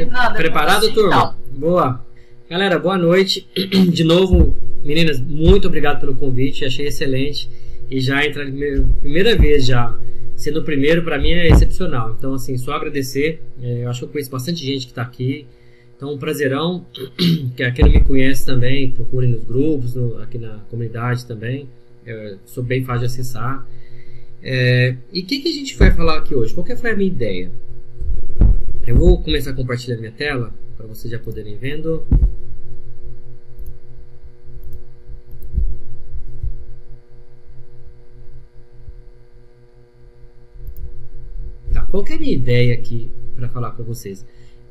Nada, Preparado, assim, turma? então. Boa. Galera, boa noite. De novo, meninas, muito obrigado pelo convite. Achei excelente. E já entra primeira vez já. Sendo o primeiro, para mim é excepcional. Então, assim, só agradecer. Eu acho que eu conheço bastante gente que está aqui. Então, um prazerão. Quem não me conhece também, procurem nos grupos, aqui na comunidade também. Sou bem fácil de acessar. E o que a gente vai falar aqui hoje? Qual que foi a minha ideia? Eu vou começar a compartilhar minha tela para vocês já poderem vendo. Tá, qual que é a minha ideia aqui para falar para vocês?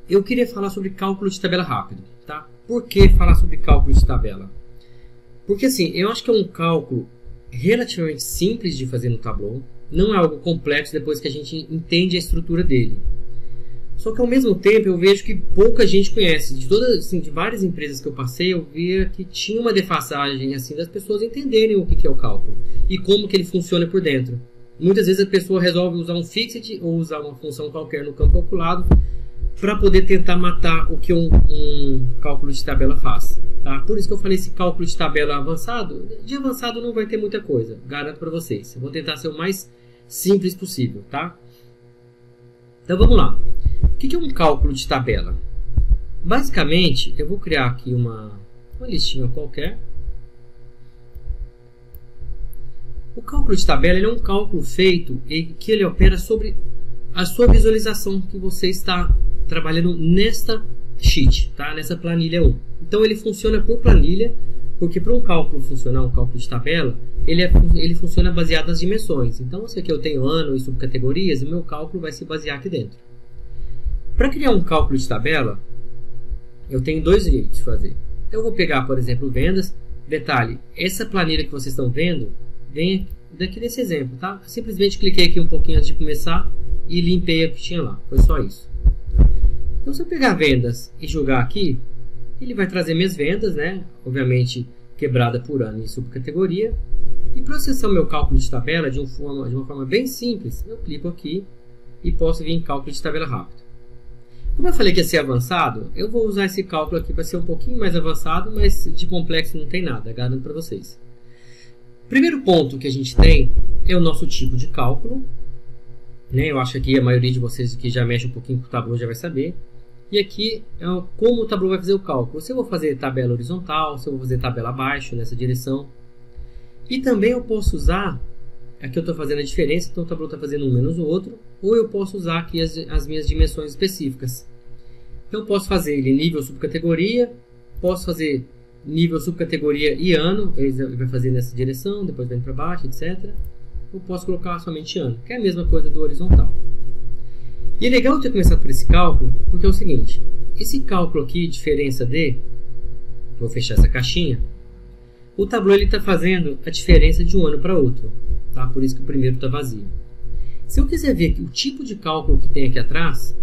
Eu queria falar sobre cálculo de tabela rápido, tá? Por que falar sobre cálculo de tabela? Porque assim, eu acho que é um cálculo relativamente simples de fazer no Tableau. Não é algo complexo depois que a gente entende a estrutura dele. Só que ao mesmo tempo eu vejo que pouca gente conhece. De várias empresas que eu passei, eu via que tinha uma defasagem assim, das pessoas entenderem o que é o cálculo e como que ele funciona por dentro. Muitas vezes a pessoa resolve usar um fixed ou usar uma função qualquer no campo calculado para poder tentar matar o que um cálculo de tabela faz. Tá? Por isso que eu falei esse cálculo de tabela avançado. De avançado não vai ter muita coisa, garanto para vocês. Eu vou tentar ser o mais simples possível. Tá? Então vamos lá. O que é um cálculo de tabela? Basicamente, eu vou criar aqui uma listinha qualquer. O cálculo de tabela ele é um cálculo feito e que ele opera sobre a sua visualização que você está trabalhando nesta sheet, tá? Nessa planilha 1. Então ele funciona por planilha, porque para um cálculo funcionar, um cálculo de tabela, ele funciona baseado nas dimensões. Então, se aqui eu tenho ano e subcategorias, o meu cálculo vai se basear aqui dentro. Para criar um cálculo de tabela, eu tenho dois jeitos de fazer. Eu vou pegar, por exemplo, vendas. Detalhe, essa planilha que vocês estão vendo, vem daqui desse exemplo, tá? Simplesmente cliquei aqui um pouquinho antes de começar e limpei o que tinha lá. Foi só isso. Então, se eu pegar vendas e jogar aqui, ele vai trazer minhas vendas, né? Obviamente, quebrada por ano e subcategoria. E para acessar o meu cálculo de tabela de uma forma bem simples, eu clico aqui e posso vir em cálculo de tabela rápido. Como eu falei que ia ser avançado, eu vou usar esse cálculo aqui para ser um pouquinho mais avançado, mas de complexo não tem nada, garanto para vocês. Primeiro ponto que a gente tem é o nosso tipo de cálculo. Né? Eu acho que a maioria de vocês que já mexe um pouquinho com o Tableau já vai saber. E aqui é como o Tableau vai fazer o cálculo. Se eu vou fazer tabela horizontal, se eu vou fazer tabela abaixo, nessa direção. E também eu posso usar, aqui eu estou fazendo a diferença, então o Tableau está fazendo um menos o outro. Ou eu posso usar aqui as minhas dimensões específicas. Então eu posso fazer ele nível subcategoria, posso fazer nível subcategoria e ano, ele vai fazer nessa direção, depois vem para baixo, etc. Eu posso colocar somente ano, que é a mesma coisa do horizontal. E é legal eu ter começado por esse cálculo, porque é o seguinte, esse cálculo aqui, diferença de, vou fechar essa caixinha, o Tableau está fazendo a diferença de um ano para outro, tá? Por isso que o primeiro está vazio. Se eu quiser ver aqui, o tipo de cálculo que tem aqui atrás,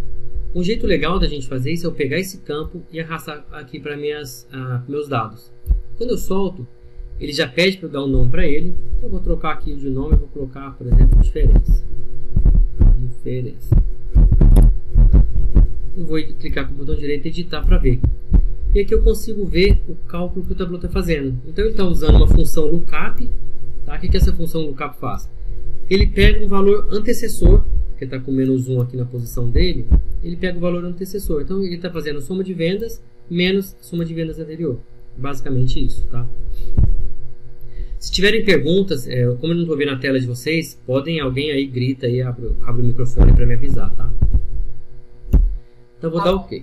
um jeito legal da gente fazer isso é eu pegar esse campo e arrastar aqui para meus dados. Quando eu solto, ele já pede para eu dar um nome para ele. Eu vou trocar aqui de nome, eu vou colocar, por exemplo, diferença. Eu vou clicar com o botão direito e editar para ver. E aqui eu consigo ver o cálculo que o Tableau está fazendo. Então ele está usando uma função lookup. Tá? O que essa função lookup faz? Ele pega um valor antecessor, que está com menos 1 aqui na posição dele. Ele pega o valor antecessor. Então ele está fazendo soma de vendas menos soma de vendas anterior. Basicamente isso, tá? Se tiverem perguntas, como eu não estou vendo a tela de vocês, alguém aí grita e abre o microfone para me avisar, tá? Então vou dar OK.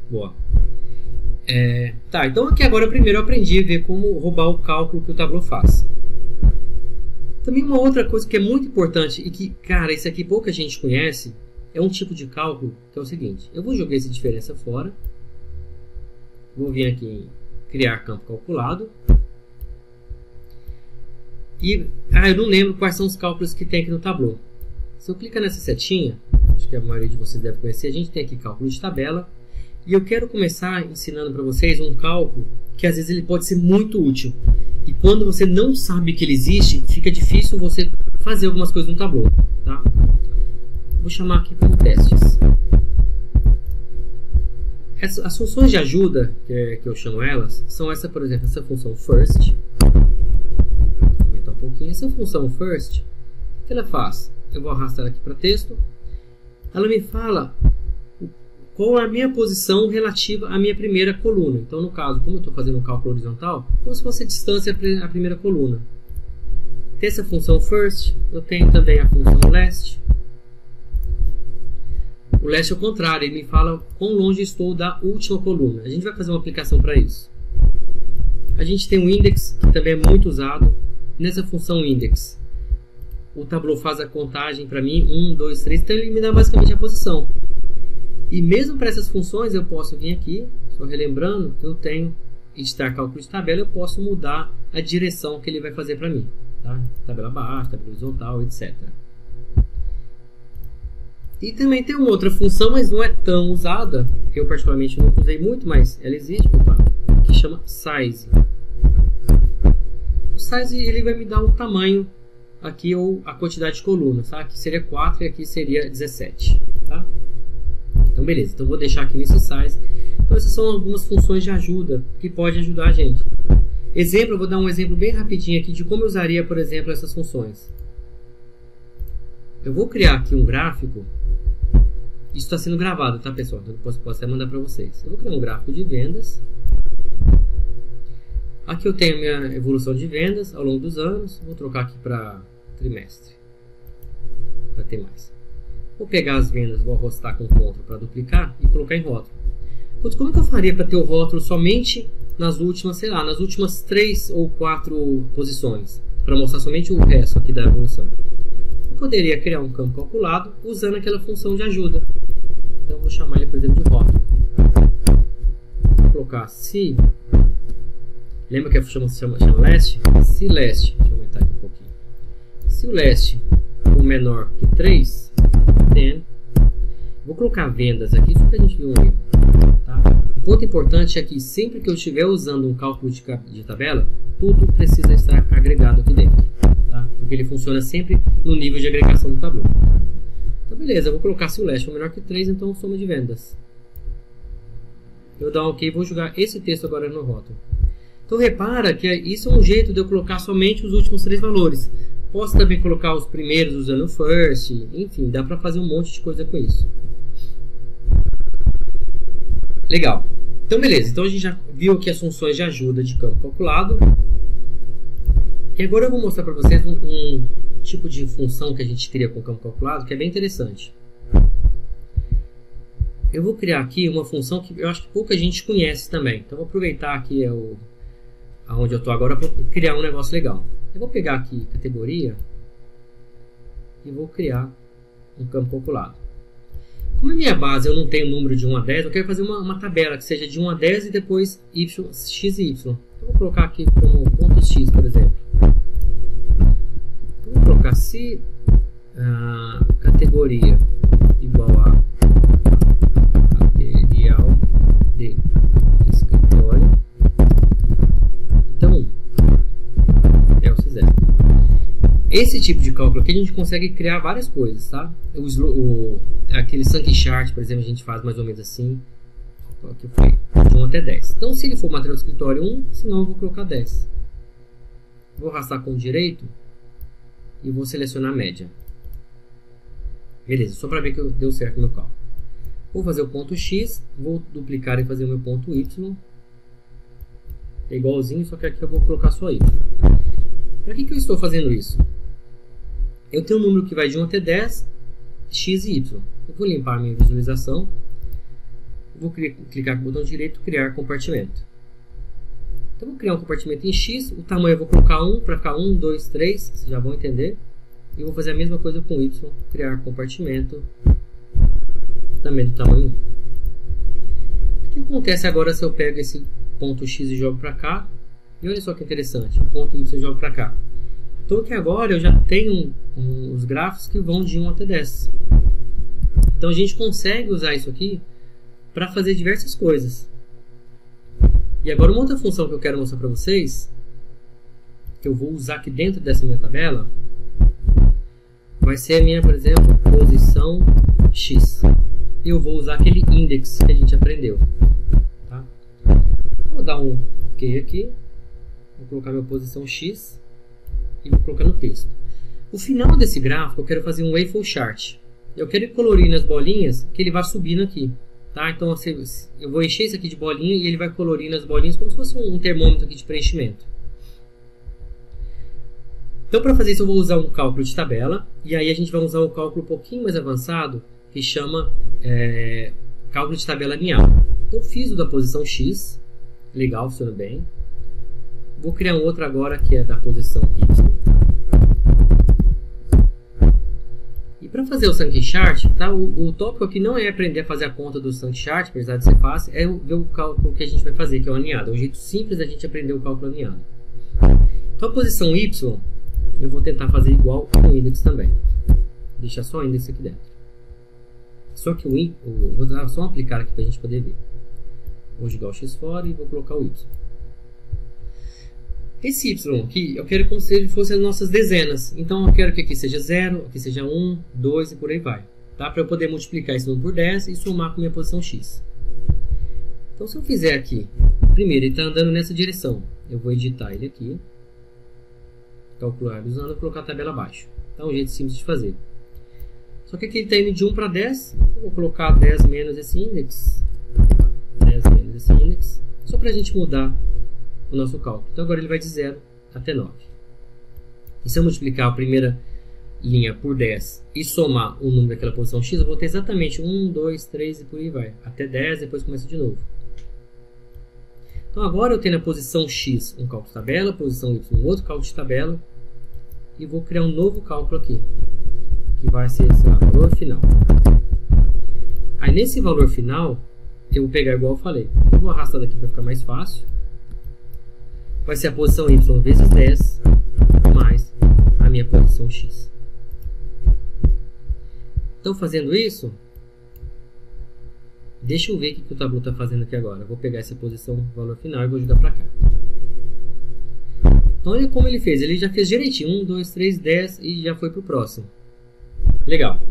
Boa. Tá, então aqui agora primeiro eu aprendi a ver como roubar o cálculo que o Tableau faz. Também uma outra coisa que é muito importante e que, cara, isso aqui pouca gente conhece, é um tipo de cálculo que é o seguinte. Eu vou jogar essa diferença fora. Vou vir aqui em criar campo calculado. E, eu não lembro quais são os cálculos que tem aqui no Tableau. Se eu clicar nessa setinha, acho que a maioria de vocês deve conhecer, a gente tem aqui cálculo de tabela. E eu quero começar ensinando para vocês um cálculo que às vezes ele pode ser muito útil. E quando você não sabe que ele existe, fica difícil você fazer algumas coisas no Tableau. Tá? Vou chamar aqui como testes. As funções de ajuda, que eu chamo elas, são essa, por exemplo, essa função first. Vou aumentar um pouquinho. Essa função first, o que ela faz? Eu vou arrastar aqui para texto. Ela me fala qual é a minha posição relativa à minha primeira coluna. Então, no caso, como eu estou fazendo um cálculo horizontal, como se fosse a distância à primeira coluna. Tem essa função first, eu tenho também a função last. O last é o contrário, ele me fala quão longe estou da última coluna. A gente vai fazer uma aplicação para isso. A gente tem o index, que também é muito usado. Nessa função index, o Tableau faz a contagem para mim, 1, 2, 3, então ele me dá basicamente a posição. E mesmo para essas funções eu posso vir aqui, só relembrando, eu tenho editar cálculo de tabela, eu posso mudar a direção que ele vai fazer para mim. Tá? Tabela baixa, tabela horizontal, etc. E também tem uma outra função, mas não é tão usada, eu particularmente não usei muito, mas ela existe, que chama size. O size ele vai me dar o tamanho aqui, ou a quantidade de colunas, tá? Aqui seria 4 e aqui seria 17. Tá? Então beleza, então vou deixar aqui nesse size. Então essas são algumas funções de ajuda que pode ajudar a gente. Exemplo, eu vou dar um exemplo bem rapidinho aqui de como eu usaria, por exemplo, essas funções. Eu vou criar aqui um gráfico. Isso está sendo gravado, tá, pessoal? Então eu posso até mandar para vocês. Eu vou criar um gráfico de vendas. Aqui eu tenho a minha evolução de vendas ao longo dos anos. Vou trocar aqui para trimestre, para ter mais. Vou pegar as vendas, vou arrostar com Ctrl para duplicar e colocar em rótulo. Putz, como que eu faria para ter o rótulo somente nas últimas, sei lá, nas últimas 3 ou 4 posições? Para mostrar somente o resto aqui da evolução. Eu poderia criar um campo calculado usando aquela função de ajuda. Então eu vou chamar ele, por exemplo, de rótulo. Vou colocar se... Lembra que a função chama last? Se last, deixa eu aumentar aqui um pouquinho. Se o last for menor que 3, then, vou colocar vendas aqui só para a gente ver um erro. Tá? O ponto importante é que sempre que eu estiver usando um cálculo de tabela, tudo precisa estar agregado aqui dentro. Tá? Porque ele funciona sempre no nível de agregação do Tableau. Então beleza, eu vou colocar se o last for menor que 3, então soma de vendas. Eu vou dar um OK e vou jogar esse texto agora no rótulo. Então repara que isso é um jeito de eu colocar somente os últimos 3 valores. Posso também colocar os primeiros usando o first, enfim, dá para fazer um monte de coisa com isso. Legal. Então beleza, então a gente já viu aqui as funções de ajuda de campo calculado. E agora eu vou mostrar para vocês um tipo de função que a gente cria com o campo calculado, que é bem interessante. Eu vou criar aqui uma função que eu acho que pouca gente conhece também. Então eu vou aproveitar aqui onde eu estou agora para criar um negócio legal. Eu vou pegar aqui categoria e vou criar um campo calculado. Como a minha base eu não tenho número de 1 a 10, eu quero fazer uma tabela que seja de 1 a 10 e depois x e y. Eu vou colocar aqui como ponto x, por exemplo. Eu vou colocar se categoria igual a material de escritório. Então, esse tipo de cálculo aqui a gente consegue criar várias coisas, tá? Aquele Sankey Chart, por exemplo, a gente faz mais ou menos assim. Aqui foi de 1 até 10. Então, se ele for material do escritório 1, senão eu vou colocar 10. Vou arrastar com o direito e vou selecionar a média. Beleza, só para ver que deu certo o meu cálculo. Vou fazer o ponto X, vou duplicar e fazer o meu ponto Y. É igualzinho, só que aqui eu vou colocar só Y. Para que eu estou fazendo isso? Eu tenho um número que vai de 1 até 10, x e y. Eu vou limpar a minha visualização. Vou clicar com o botão direito, criar compartimento. Então vou criar um compartimento em x, o tamanho eu vou colocar 1 para ficar 1, 2, 3, vocês já vão entender. E vou fazer a mesma coisa com y, criar compartimento também do tamanho 1. O que acontece agora se eu pego esse ponto x e jogo para cá? E olha só que interessante, o ponto y eu jogo para cá. Então aqui agora eu já tenho os gráficos que vão de 1 até 10. Então a gente consegue usar isso aqui para fazer diversas coisas. E agora uma outra função que eu quero mostrar para vocês, que eu vou usar aqui dentro dessa minha tabela, vai ser a minha, por exemplo, posição X. Eu vou usar aquele index que a gente aprendeu. Vou dar um OK aqui. Vou colocar minha posição X e vou colocar no texto. O final desse gráfico eu quero fazer um waffle chart. Eu quero ir colorindo as bolinhas que ele vai subindo aqui. Tá? Então eu vou encher isso aqui de bolinha e ele vai colorindo as bolinhas como se fosse um termômetro aqui de preenchimento. Então para fazer isso eu vou usar um cálculo de tabela. E aí a gente vai usar um cálculo um pouquinho mais avançado que chama cálculo de tabela alinhado. Então fiz o da posição X. Legal, funciona bem. Vou criar um outro agora que é da posição Y. E para fazer o Sankey Chart, tá? O tópico aqui não é aprender a fazer a conta do Sankey Chart, apesar de ser fácil, é ver o cálculo que a gente vai fazer, que é o alinhado. É um jeito simples da gente aprender o cálculo alinhado. Então a posição Y, eu vou tentar fazer igual com o index também. Deixar só o index aqui dentro. Só que vou dar só um aplicar aqui para a gente poder ver. Vou jogar o X fora e vou colocar o Y. Esse Y aqui, eu quero como se ele fosse as nossas dezenas. Então eu quero que aqui seja 0, aqui seja 1, 2 e por aí vai. Tá? Para eu poder multiplicar esse número por 10 e somar com minha posição X. Então se eu fizer aqui, primeiro ele está andando nessa direção. Eu vou editar ele aqui. Calcular usando, colocar a tabela abaixo. Tá? Um jeito simples de fazer. Só que aqui ele está indo de 1 para 10. Eu vou colocar 10 menos esse index. 10 menos esse index. Só para a gente mudar o nosso cálculo. Então agora ele vai de 0 até 9. E se eu multiplicar a primeira linha por 10 e somar o número daquela posição X, eu vou ter exatamente 1, 2, 3 e por aí vai. Até 10, depois começa de novo. Então agora eu tenho na posição X um cálculo de tabela, posição Y um outro cálculo de tabela. E vou criar um novo cálculo aqui. Que vai ser esse lá, valor final. Aí nesse valor final, eu vou pegar igual eu falei. Eu vou arrastar daqui para ficar mais fácil. Vai ser a posição Y vezes 10 mais a minha posição X. Então fazendo isso, deixa eu ver o que o Tableau está fazendo aqui agora. Eu vou pegar essa posição, valor final e vou jogar para cá. Então olha como ele fez. Ele já fez direitinho. 1, 2, 3, 10 e já foi para o próximo. Legal.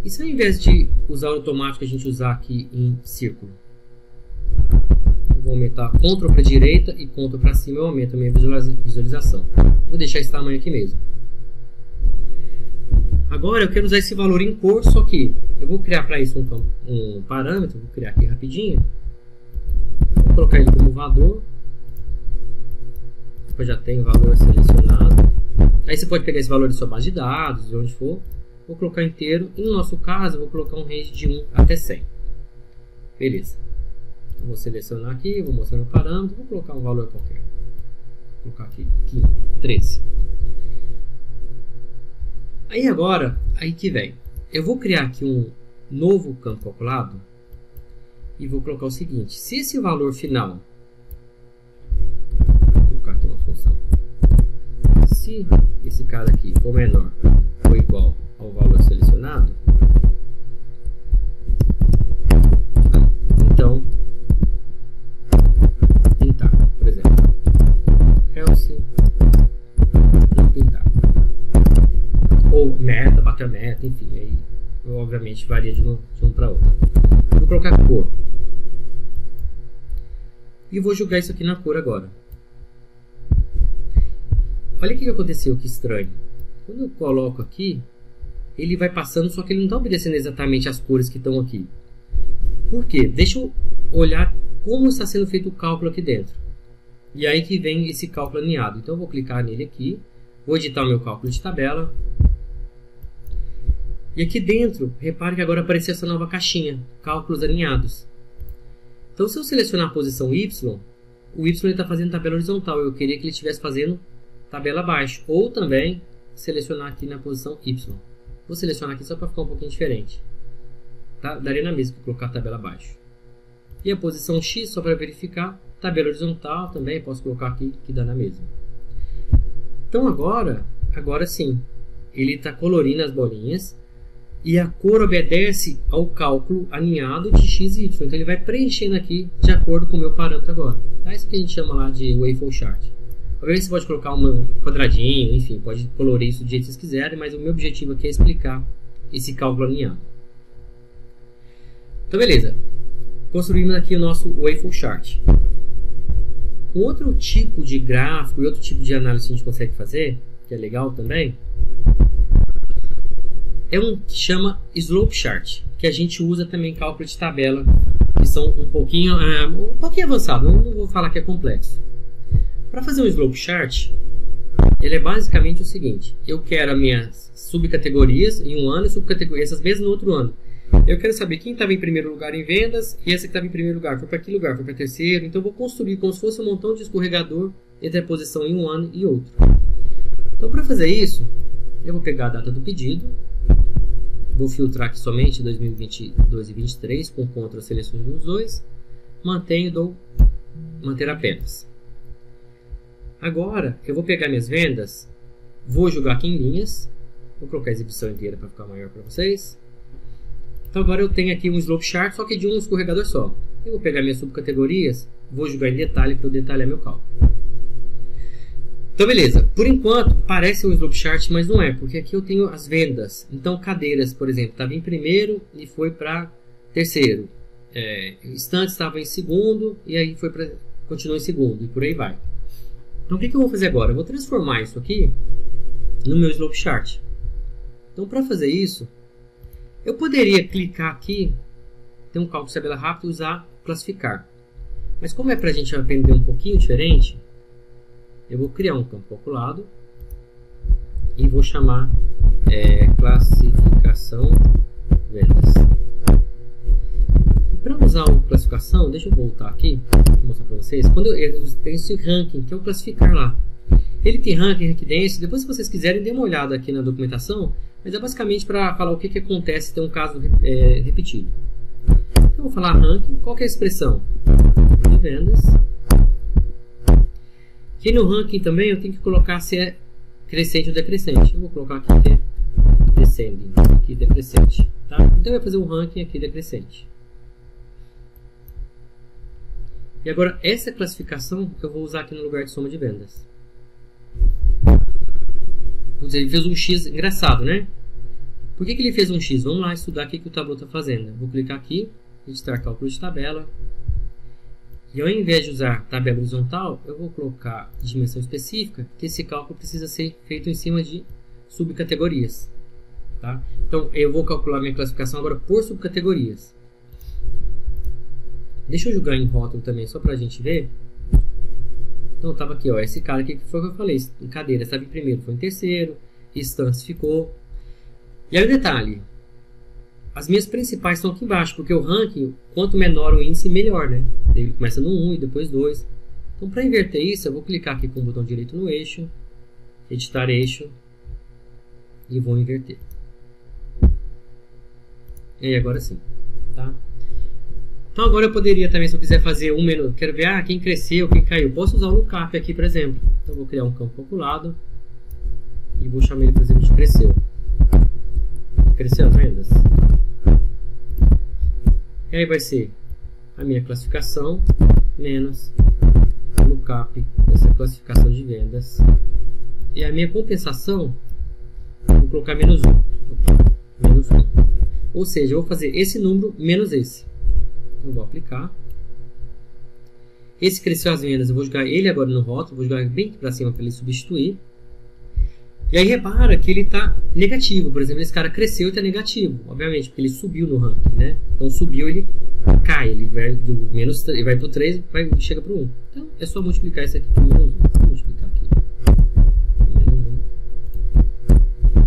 E se ao invés de usar o automático a gente usar aqui em círculo? Vou aumentar CTRL para a direita e CTRL para cima, eu aumento a minha visualização. Vou deixar esse tamanho aqui mesmo. Agora eu quero usar esse valor em cor, só que eu vou criar para isso um parâmetro, vou criar aqui rapidinho. Vou colocar ele como valor. Eu já tenho o valor selecionado. Aí você pode pegar esse valor de sua base de dados, de onde for. Vou colocar inteiro. E no nosso caso, eu vou colocar um range de 1 até 100. Beleza. Vou selecionar aqui, vou mostrar meu parâmetro, vou colocar um valor qualquer. Vou colocar aqui 13. Aí agora, aí que vem. Eu vou criar aqui um novo campo calculado e vou colocar o seguinte: se esse valor final, vou colocar aqui uma função, se esse cara aqui for menor ou igual ao valor selecionado, então pintar, por exemplo, else não pintar, ou meta, bater a meta, enfim, aí obviamente varia de um para outro. Vou colocar cor e vou jogar isso aqui na cor agora. Olha o que aconteceu, que estranho. Quando eu coloco aqui, ele vai passando, só que ele não está obedecendo exatamente as cores que estão aqui. Por quê? Deixa eu olhar como está sendo feito o cálculo aqui dentro. E aí que vem esse cálculo alinhado. Então eu vou clicar nele aqui, vou editar o meu cálculo de tabela. E aqui dentro, repare que agora apareceu essa nova caixinha, cálculos alinhados. Então se eu selecionar a posição Y, o Y está fazendo tabela horizontal. Eu queria que ele estivesse fazendo tabela abaixo. Ou também selecionar aqui na posição Y. Vou selecionar aqui só para ficar um pouquinho diferente. Tá? Daria na mesma que colocar a tabela abaixo. E a posição X, só para verificar, tabela horizontal também, posso colocar aqui que dá na mesma. Então agora sim, ele está colorindo as bolinhas e a cor obedece ao cálculo alinhado de X e Y. Então ele vai preenchendo aqui de acordo com o meu parâmetro agora. Tá? Isso que a gente chama lá de waffle chart. Obviamente você pode colocar um quadradinho, enfim, pode colorir isso do jeito que vocês quiserem, mas o meu objetivo aqui é explicar esse cálculo alinhado. Então beleza, construímos aqui o nosso waffle chart. Um outro tipo de gráfico e outro tipo de análise que a gente consegue fazer, que é legal também, é um que chama Slope Chart, que a gente usa também em cálculo de tabela, que são um pouquinho avançado, não vou falar que é complexo. Para fazer um Slope Chart, ele é basicamente o seguinte: eu quero as minhas subcategorias em um ano e subcategorias essas mesmas no outro ano. Eu quero saber quem estava em primeiro lugar em vendas e essa que estava em primeiro lugar foi para que lugar? Foi para terceiro. Então eu vou construir como se fosse um montão de escorregador entre a posição em um ano e outro. Então para fazer isso, eu vou pegar a data do pedido, vou filtrar aqui somente 2022 e 2023 com Ctrl seleções dos dois, mantenho e dou manter apenas. Agora eu vou pegar minhas vendas, vou jogar aqui em linhas, vou colocar a exibição inteira para ficar maior para vocês. Então agora eu tenho aqui um slope chart, só que de um escorregador só. Eu vou pegar minhas subcategorias, vou jogar em detalhe para eu detalhar meu cálculo. Então beleza, por enquanto parece um slope chart, mas não é, porque aqui eu tenho as vendas. Então cadeiras, por exemplo, estava em primeiro e foi para terceiro. Estantes estava em segundo e aí continuou em segundo e por aí vai. Então o que eu vou fazer agora? Eu vou transformar isso aqui no meu slope chart. Então para fazer isso, eu poderia clicar aqui, ter um cálculo de tabela rápido e usar classificar. Mas como é para a gente aprender um pouquinho diferente, eu vou criar um campo calculado e vou chamar classificação vendas. Para usar o classificação, deixa eu voltar aqui, vou mostrar para vocês. Quando eu tenho esse ranking, que é o classificar lá. Ele tem ranking, rank density. Depois, se vocês quiserem, dê uma olhada aqui na documentação. Mas é basicamente para falar o que acontece se tem um caso repetido. Então, eu vou falar ranking. Qual que é a expressão? De vendas. Aqui no ranking também eu tenho que colocar se é crescente ou decrescente. Eu vou colocar aqui que é descending, aqui decrescente. Tá? Então, eu vou fazer um ranking aqui decrescente. E agora, essa classificação eu vou usar aqui no lugar de soma de vendas. Ele fez um X engraçado, né? Por que ele fez um X? Vamos lá estudar o que o Tableau está fazendo. Vou clicar aqui, registrar cálculo de tabela. E ao invés de usar tabela horizontal, eu vou colocar dimensão específica, que esse cálculo precisa ser feito em cima de subcategorias. Tá? Então, eu vou calcular minha classificação agora por subcategorias. Deixa eu jogar em rótulo também, só para a gente ver. Então, estava aqui, ó, esse cara aqui que foi o que eu falei. Em cadeira estava em primeiro, foi em terceiro. Estantes ficou. E aí o detalhe. As minhas principais estão aqui embaixo, porque o ranking, quanto menor o índice, melhor, né? Ele começa no 1 e depois 2. Então, para inverter isso, eu vou clicar aqui com o botão direito no eixo. Editar eixo. E vou inverter. E aí, agora sim. Tá? Então agora eu poderia também, se eu quiser fazer um menu, quero ver quem cresceu, quem caiu. Posso usar o lookup aqui, por exemplo. Então vou criar um campo calculado e vou chamar ele, por exemplo, de cresceu. Cresceu as vendas. E aí vai ser a minha classificação menos o lookup dessa classificação de vendas. E a minha compensação, vou colocar menos 1. Menos 1. Ou seja, eu vou fazer esse número menos esse. Eu vou aplicar. Esse cresceu as vendas, eu vou jogar ele agora no rótulo, vou jogar bem para cima para ele substituir. E aí repara que ele está negativo, por exemplo, esse cara cresceu e está negativo, obviamente, porque ele subiu no ranking, né? Então subiu, ele cai, ele vai do menos 3, vai para o 3 e chega para o 1. Então é só multiplicar isso aqui por menos 1. Vou multiplicar aqui. Menos 1.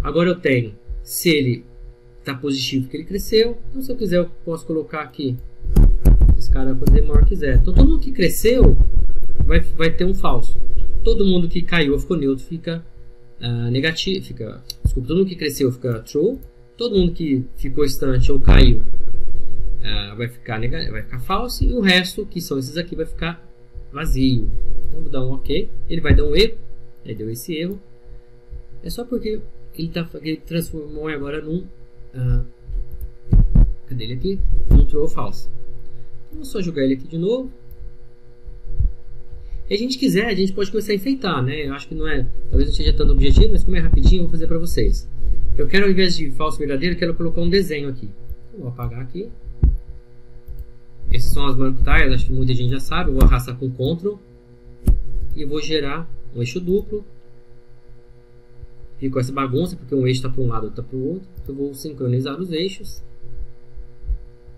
Agora eu tenho, se ele está positivo porque ele cresceu, então se eu quiser eu posso colocar aqui esse cara para fazer maior que quiser. Então todo mundo que cresceu vai ter um falso, todo mundo que caiu ou ficou neutro fica negativo, desculpa, todo mundo que cresceu fica true, todo mundo que ficou estante ou caiu vai ficar falso, e o resto, que são esses aqui, vai ficar vazio. Então vou dar um ok, ele vai dar um erro, aí deu esse erro, é só porque ele transformou agora num cadê ele aqui? Um true ou falso. Então, vou só jogar ele aqui de novo. E a gente quiser, a gente pode começar a enfeitar, né? Eu acho que não é, talvez não seja tanto objetivo, mas como é rapidinho, eu vou fazer para vocês. Eu quero, ao invés de falso verdadeiro, eu quero colocar um desenho aqui. Então, vou apagar aqui. Essas são as mark tiles, acho que muita gente já sabe. Eu vou arrastar com Ctrl e vou gerar um eixo duplo. Fica com essa bagunça porque um eixo está para um lado e outro está para o outro. Eu vou sincronizar os eixos.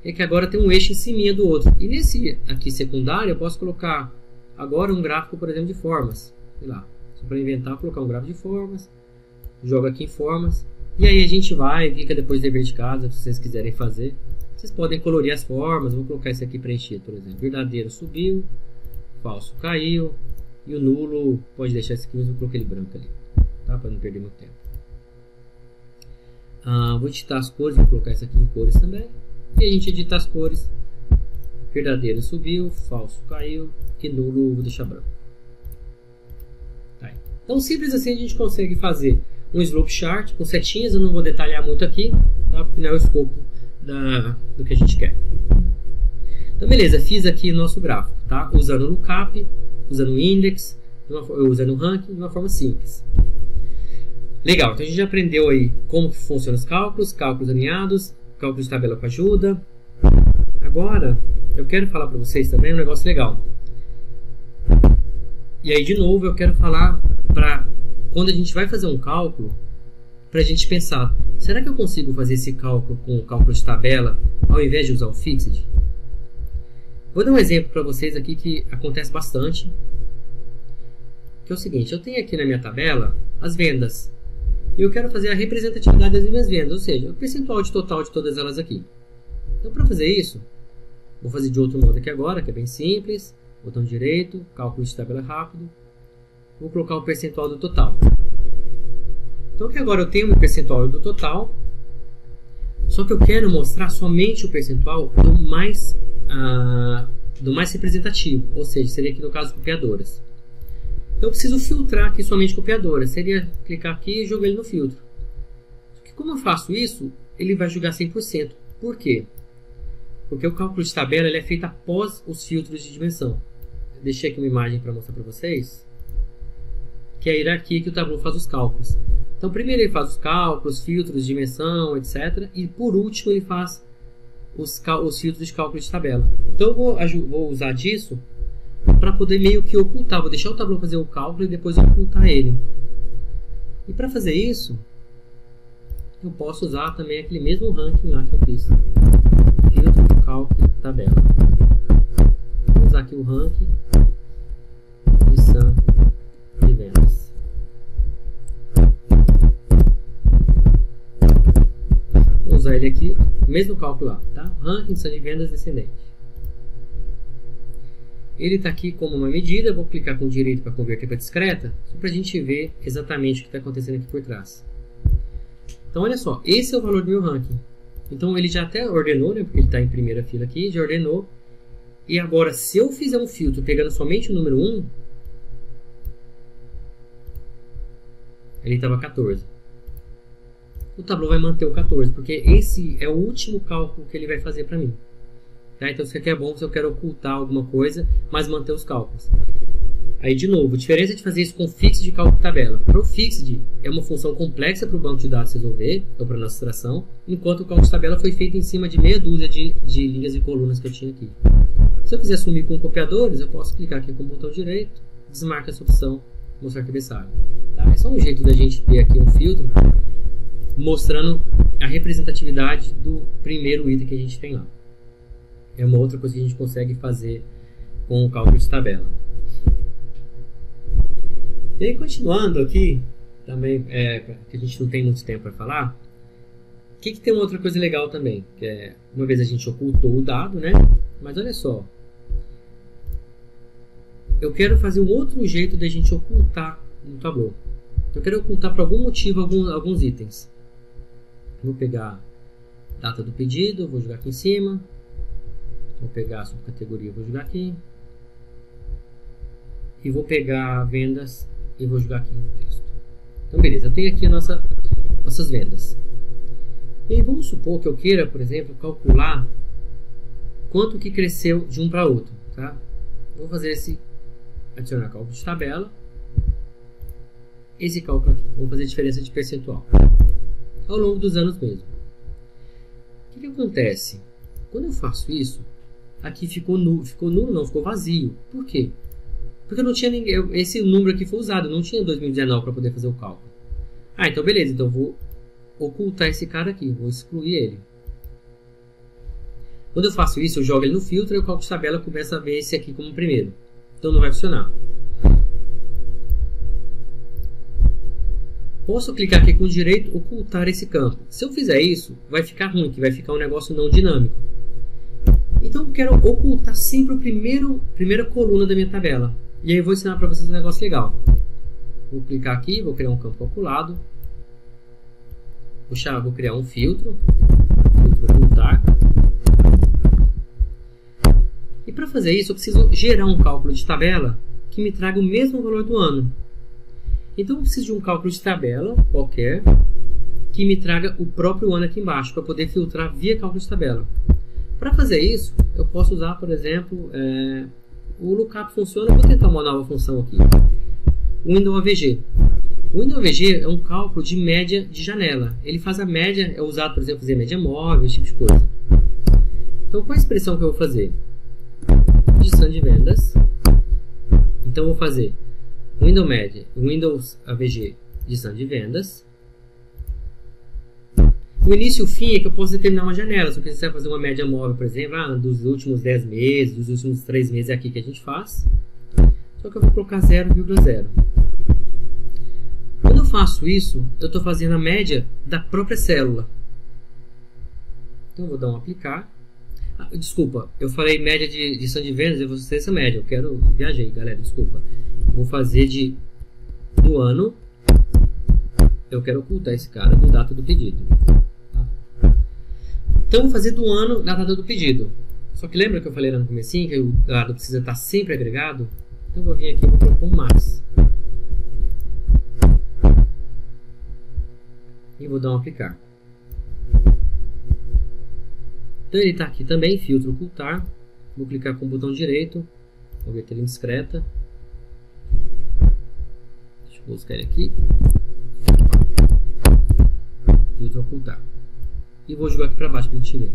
É que agora tem um eixo em cima do outro. E nesse aqui secundário eu posso colocar agora um gráfico, por exemplo, de formas. Sei lá, só para inventar, vou colocar um gráfico de formas. Joga aqui em formas. E aí a gente vai, fica depois dever de casa, se vocês quiserem fazer. Vocês podem colorir as formas. Vou colocar esse aqui preenchido, por exemplo. Verdadeiro subiu, falso caiu. E o nulo, pode deixar esse aqui, mas eu coloquei ele branco ali. Tá? Para não perder muito tempo. Vou editar as cores, vou colocar isso aqui em cores também. E a gente edita as cores. Verdadeiro subiu, falso caiu e nulo vou deixar branco. Tá. Então simples assim a gente consegue fazer um slope chart com setinhas. Eu não vou detalhar muito aqui, tá? Porque não é o escopo do que a gente quer. Então beleza, fiz aqui o nosso gráfico, tá? Usando o lookup, usando o index, usando o ranking de uma forma simples. Legal, então a gente já aprendeu aí como funcionam os cálculos, cálculos alinhados, cálculos de tabela com ajuda. Agora, eu quero falar para vocês também um negócio legal. E aí, de novo, eu quero falar para quando a gente vai fazer um cálculo, para a gente pensar, será que eu consigo fazer esse cálculo com o cálculo de tabela ao invés de usar o Fixed? Vou dar um exemplo para vocês aqui que acontece bastante. Que é o seguinte, eu tenho aqui na minha tabela as vendas. E eu quero fazer a representatividade das minhas vendas, ou seja, o percentual de total de todas elas aqui. Então, para fazer isso, vou fazer de outro modo aqui agora, que é bem simples. Botão direito, cálculo de tabela rápido. Vou colocar o percentual do total. Então, aqui agora eu tenho o percentual do total. Só que eu quero mostrar somente o percentual do mais representativo. Ou seja, seria aqui no caso copiadoras. Então eu preciso filtrar aqui somente copiadoras. Seria clicar aqui e jogar ele no filtro. Só que como eu faço isso, ele vai julgar 100%. Por quê? Porque o cálculo de tabela ele é feito após os filtros de dimensão. Eu deixei aqui uma imagem para mostrar para vocês. Que é a hierarquia que o Tableau faz os cálculos. Então primeiro ele faz os cálculos, filtros, dimensão, etc. E por último ele faz os filtros de cálculo de tabela. Então eu vou usar disso para poder meio que ocultar. Vou deixar o Tableau fazer o cálculo e depois ocultar ele. E para fazer isso, eu posso usar também aquele mesmo ranking lá que eu fiz. Filtro, cálculo, tabela. Vou usar aqui o ranking de sum de vendas. Vou usar ele aqui, o mesmo cálculo lá, tá? Ranking de sum de vendas descendente. Ele está aqui como uma medida, vou clicar com o direito para converter para discreta, só para a gente ver exatamente o que está acontecendo aqui por trás. Então olha só, esse é o valor do meu ranking. Então ele já até ordenou, né, porque ele está em primeira fila aqui, já ordenou. E agora se eu fizer um filtro pegando somente o número 1, ele estava 14. O Tableau vai manter o 14, porque esse é o último cálculo que ele vai fazer para mim. Tá? Então isso aqui é bom se eu quero ocultar alguma coisa, mas manter os cálculos. Aí de novo, a diferença de fazer isso com Fixed de cálculo de tabela. Para o Fixed é uma função complexa para o banco de dados resolver, ou para a nossa extração, enquanto o cálculo de tabela foi feito em cima de meia dúzia de linhas e colunas que eu tinha aqui. Se eu quiser sumir com copiadores, eu posso clicar aqui com o botão direito, desmarca essa opção, mostrar cabeçalho. Tá? É só um jeito da gente ter aqui um filtro mostrando a representatividade do primeiro item que a gente tem lá. É uma outra coisa que a gente consegue fazer com o cálculo de tabela. E aí, continuando aqui, também, que a gente não tem muito tempo para falar, que tem uma outra coisa legal também, que é, uma vez a gente ocultou o dado, né? Mas olha só, eu quero fazer um outro jeito da gente ocultar no Tableau. Eu quero ocultar por algum motivo alguns itens. Vou pegar a data do pedido, vou jogar aqui em cima. Vou pegar a subcategoria, vou jogar aqui. E vou pegar vendas e vou jogar aqui no texto. Então beleza, eu tenho aqui nossas vendas. E aí vamos supor que eu queira, por exemplo, calcular quanto que cresceu de um para outro. Tá? Vou fazer adicionar cálculo de tabela. Esse cálculo aqui, vou fazer diferença de percentual. Ao longo dos anos mesmo. O que acontece? Quando eu faço isso, aqui ficou nulo, não, ficou vazio. Por quê? Porque eu não tinha ninguém, esse número aqui foi usado, eu não tinha 2019 para poder fazer o cálculo. Então beleza, então eu vou ocultar esse cara aqui, vou excluir ele. Quando eu faço isso, eu jogo ele no filtro e o cálculo de tabela começa a ver esse aqui como primeiro. Então não vai funcionar. Posso clicar aqui com o direito, ocultar esse campo. Se eu fizer isso, vai ficar ruim, que vai ficar um negócio não dinâmico. Então eu quero ocultar sempre a primeira coluna da minha tabela. E aí eu vou ensinar para vocês um negócio legal. Vou clicar aqui, vou criar um campo calculado. Vou criar um filtro ocultar. E para fazer isso eu preciso gerar um cálculo de tabela que me traga o mesmo valor do ano. Então eu preciso de um cálculo de tabela qualquer que me traga o próprio ano aqui embaixo para poder filtrar via cálculo de tabela. Para fazer isso eu posso usar, por exemplo, o lookup funciona. Eu vou tentar uma nova função aqui. O Window AVG. O Window AVG é um cálculo de média de janela. Ele faz a média, é usado, por exemplo, fazer média móvel, esse tipo de coisa. Então, qual a expressão que eu vou fazer? Adição de vendas. Então, eu vou fazer Windows AVG, adição de vendas. O início e o fim é que eu posso determinar uma janela. Se eu quiser fazer uma média móvel, por exemplo, dos últimos 10 meses, dos últimos 3 meses é aqui que a gente faz. Só que eu vou colocar 0,0. Quando eu faço isso, eu estou fazendo a média da própria célula. Então eu vou dar um aplicar. Desculpa, eu falei média de edição de vendas, eu vou fazer essa média. Viajei, galera, desculpa. Vou fazer do ano. Eu quero ocultar esse cara do data do pedido. Tá? Então eu vou fazer do ano da data do pedido. Só que lembra que eu falei lá no comecinho que o dado precisa estar sempre agregado? Então eu vou vir aqui e vou colocar um max. E vou dar um aplicar. Então ele está aqui também, filtro ocultar. Vou clicar com o botão direito. Vou ver ele discreta. Deixa eu buscar ele aqui. Filtro ocultar. E vou jogar aqui para baixo para a gente ver.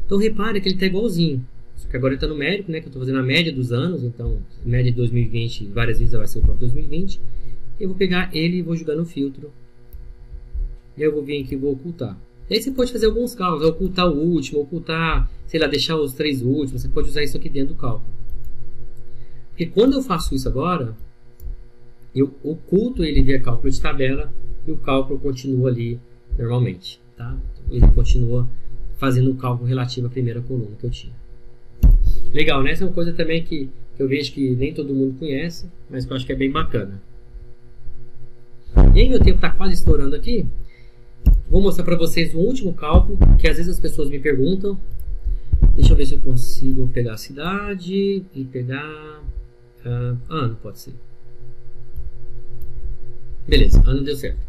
Então repare que ele está igualzinho. Só que agora ele está numérico, né? Que eu estou fazendo a média dos anos. Então, média de 2020, várias vezes vai ser o próprio 2020. Eu vou pegar ele e vou jogar no filtro. E eu vou vir aqui e vou ocultar. E aí você pode fazer alguns cálculos, ocultar o último, ocultar, sei lá, deixar os 3 últimos. Você pode usar isso aqui dentro do cálculo. Porque quando eu faço isso agora, eu oculto ele via cálculo de tabela e o cálculo continua ali normalmente. Tá? Ele continua fazendo o cálculo relativo à primeira coluna que eu tinha. Legal, né? Essa é uma coisa também que eu vejo que nem todo mundo conhece, mas que eu acho que é bem bacana. E aí meu tempo está quase estourando aqui. Vou mostrar para vocês o último cálculo, que às vezes as pessoas me perguntam. Deixa eu ver se eu consigo pegar a cidade e pegar... ano, pode ser. Beleza, ano deu certo.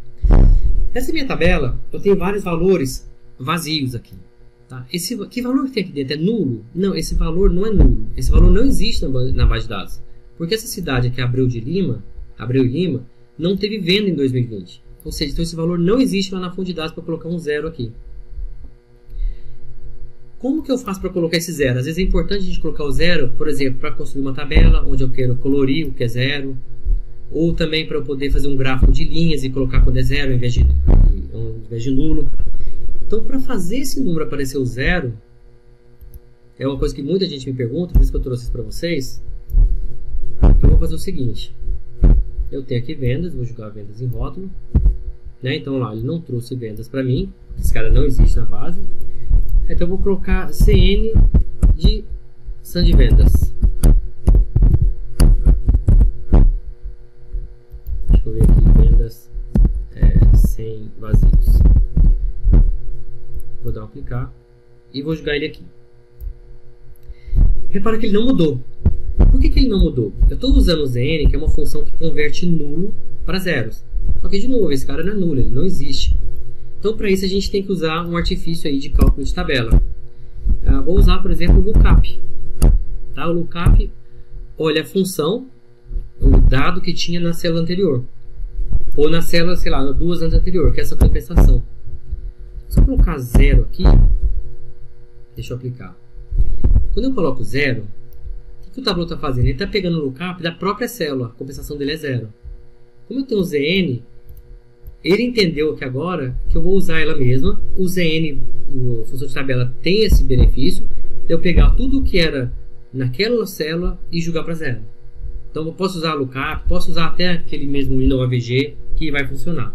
Nessa minha tabela, eu tenho vários valores vazios aqui. Tá? Que valor que tem aqui dentro? É nulo? Não, esse valor não é nulo. Esse valor não existe na base de dados. Porque essa cidade aqui, Abreu e Lima, não teve venda em 2020. Ou seja, então esse valor não existe lá na fonte de dados para colocar um zero aqui. Como que eu faço para colocar esse zero? Às vezes é importante a gente colocar o zero, por exemplo, para construir uma tabela onde eu quero colorir o que é zero. Ou também para eu poder fazer um gráfico de linhas e colocar quando é zero ao invés de nulo. Então, para fazer esse número aparecer o zero, é uma coisa que muita gente me pergunta, por isso que eu trouxe isso para vocês. Eu vou fazer o seguinte. Eu tenho aqui vendas, vou jogar vendas em rótulo. Né? Então lá, ele não trouxe vendas para mim. Esse cara não existe na base. Então eu vou colocar CN de edição de vendas. Deixa eu ver aqui, vendas sem vazios. Vou dar um aplicar e vou jogar ele aqui. Repara que ele não mudou. Por que ele não mudou? Eu estou usando o ZN, que é uma função que converte nulo para zeros. Só que, de novo, esse cara não é nulo, ele não existe. Então, para isso, a gente tem que usar um artifício aí de cálculo de tabela. Vou usar, por exemplo, o lookup. Tá? O lookup olha a função, o dado que tinha na célula anterior. Ou na célula, sei lá, 2 anos anterior, que é essa compensação. Se eu colocar 0 aqui, deixa eu aplicar. Quando eu coloco 0, o que o Tableau está fazendo? Ele está pegando o lookup da própria célula, a compensação dele é 0. Como eu tenho o ZN, ele entendeu que agora que eu vou usar ela mesma. O ZN, a função de tabela, tem esse benefício de eu pegar tudo o que era naquela célula e jogar para 0. Então eu posso usar lookup, posso usar até aquele mesmo InnoAVG que vai funcionar.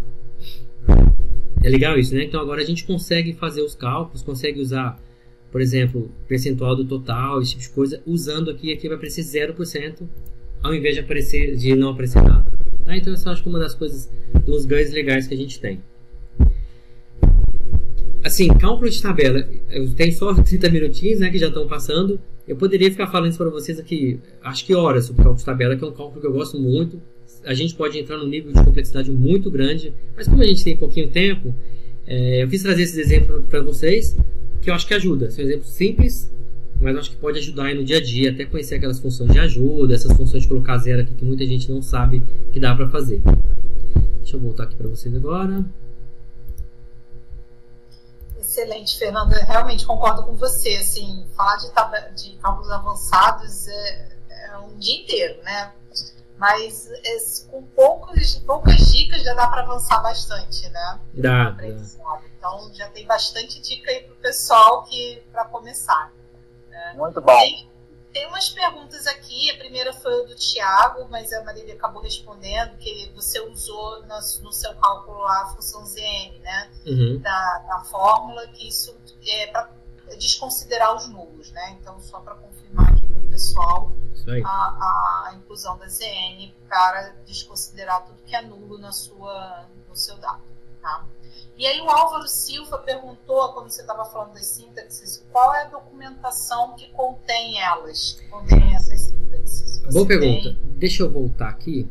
É legal isso, né? Então agora a gente consegue fazer os cálculos, consegue usar, por exemplo, percentual do total, esse tipo de coisa, usando aqui vai aparecer 0%, ao invés de não aparecer nada. Tá? Então eu só acho que uma das coisas, dos ganhos legais que a gente tem. Assim, cálculo de tabela, eu tenho só 30 minutinhos, né, que já estão passando. Eu poderia ficar falando isso para vocês aqui, acho que horas, sobre cálculo de tabela, que é um cálculo que eu gosto muito. A gente pode entrar num nível de complexidade muito grande, mas como a gente tem pouquinho tempo, eu quis trazer esses exemplos para vocês, que eu acho que ajuda. São exemplos simples, mas eu acho que pode ajudar aí no dia a dia, até conhecer aquelas funções de ajuda, essas funções de colocar 0 aqui que muita gente não sabe que dá para fazer. Deixa eu voltar aqui para vocês agora. Excelente, Fernando. Eu realmente concordo com você. Assim, falar de cálculos avançados é um dia inteiro, né? Mas com poucas dicas já dá para avançar bastante, né? Dá. Então já tem bastante dica aí para o pessoal para começar. Né? Muito bom. Tem umas perguntas aqui. A primeira foi do Thiago, mas a Marília acabou respondendo que você usou no seu cálculo lá a função ZN, né? Uhum. Da fórmula, que isso é para desconsiderar os nulos, né? Então, só para confirmar aqui para o pessoal a inclusão da ZN para desconsiderar tudo que é nulo no seu dado. Tá? E aí o Álvaro Silva perguntou, quando você estava falando das sintaxes, qual é a documentação que contém elas, que contém essas sintaxes? Boa pergunta. Deixa eu voltar aqui.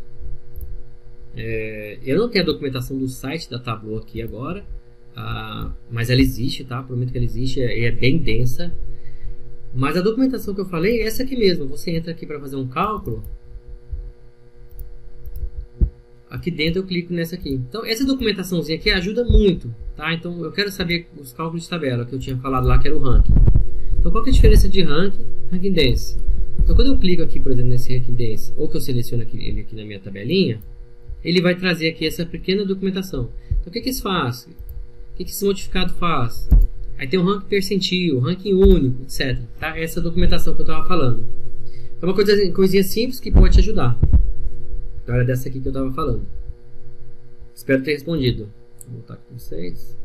Eu não tenho a documentação do site da Tableau aqui agora, mas ela existe, tá? Prometo que ela existe, e é bem densa. Mas a documentação que eu falei é essa aqui mesmo. Você entra aqui para fazer um cálculo. Aqui dentro eu clico nessa aqui. Então essa documentaçãozinha aqui ajuda muito, tá? Então eu quero saber os cálculos de tabela que eu tinha falado lá, que era o ranking. Então qual que é a diferença de ranking dense? Então quando eu clico aqui, por exemplo, nesse ranking dense, ou que eu seleciono ele aqui na minha tabelinha, ele vai trazer aqui essa pequena documentação. Então o que isso faz? O que esse modificado faz? Aí tem o ranking percentil, ranking único, etc. Tá? Essa documentação que eu estava falando. É uma coisinha simples que pode te ajudar. Então era dessa aqui que eu estava falando. Espero ter respondido. Vou voltar aqui com vocês.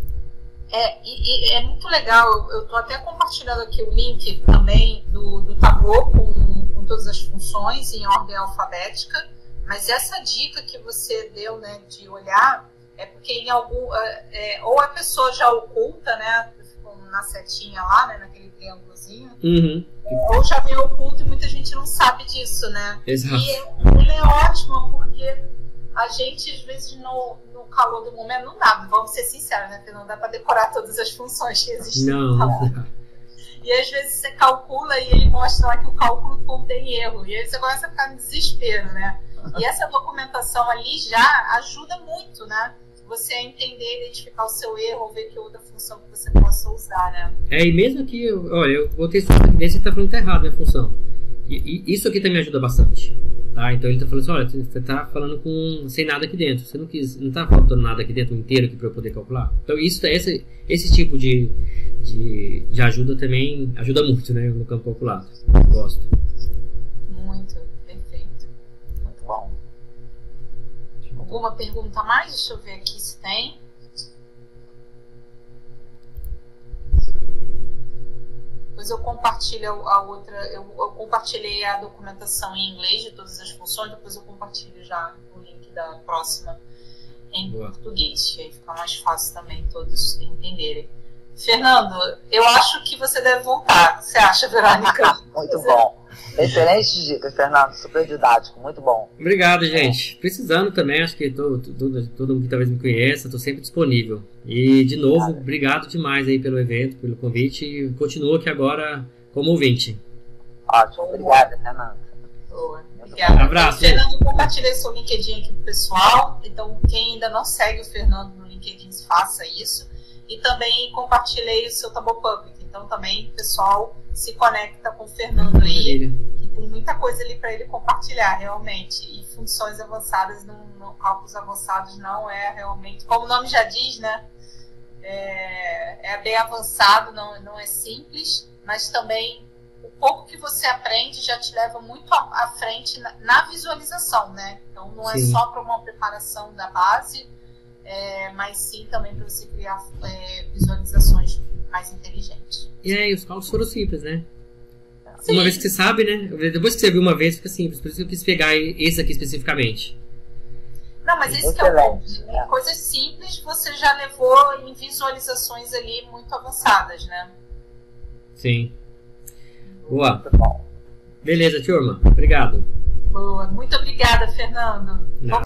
É muito legal. Eu estou até compartilhando aqui o link também do Tableau com todas as funções em ordem alfabética. Mas essa dica que você deu, né, de olhar, é porque em algum ou a pessoa já oculta, né, na setinha lá, né, naquele triângulozinho, uhum. Ou já vem oculto e muita gente não sabe disso, né? Exato. E ele é ótimo porque a gente, às vezes, no calor do momento, não dá, vamos ser sinceros, né? Porque não dá para decorar todas as funções que existem. Não dá. E às vezes você calcula e ele mostra lá que o cálculo contém erro. E aí você começa a ficar no desespero, né? E essa documentação ali já ajuda muito, né? Você a entender, identificar o seu erro ou ver que outra função que você possa usar, né? E mesmo aqui, olha, eu botei isso aqui dentro e está falando que está errado, né, a função. E isso aqui também ajuda bastante. Tá? Então ele está falando assim, olha, você está falando sem nada aqui dentro. Você não está faltando nada aqui dentro inteiro para eu poder calcular. Então esse tipo de ajuda também ajuda muito, né, no campo calculado. Eu gosto. Muito, perfeito. Muito bom. Alguma pergunta a mais? Deixa eu ver aqui se tem. Depois eu compartilho a outra. Eu compartilhei a documentação em inglês de todas as funções. Depois eu compartilho já o link da próxima em português, que aí fica mais fácil também todos entenderem. Fernando, eu acho que você deve voltar. O que você acha, Verônica? Muito bom. Excelente dica, Fernando. Super didático. Muito bom. Obrigado, gente. Precisando também, acho que todo mundo que talvez me conheça, estou sempre disponível. E, de novo, obrigado demais aí pelo evento, pelo convite. E continuo aqui agora como ouvinte. Ótimo. Obrigada, Fernando. Boa. Obrigada. Um abraço. Fernando, compartilhei seu LinkedIn aqui pro pessoal. Então, quem ainda não segue o Fernando no LinkedIn, faça isso. E também compartilhei o seu Tableau Public. Então, também, pessoal, se conecta com o Fernando aí, que tem muita coisa ali para ele compartilhar, realmente. E funções avançadas, cálculos avançados não é realmente, como o nome já diz, né? É bem avançado, não é simples, mas também o pouco que você aprende já te leva muito à frente na visualização, né? Então não é só para uma preparação da base, mas sim também para você criar visualizações mais inteligentes. E os cálculos foram simples, né? Sim. Uma vez que você sabe, né? Depois que você viu uma vez, fica simples. Por isso que eu quis pegar esse aqui especificamente. Não, mas esse que é o ponto. Né? Coisas simples você já levou em visualizações ali muito avançadas, né? Sim. Boa. Beleza, turma. Obrigado. Boa. Muito obrigada, Fernando.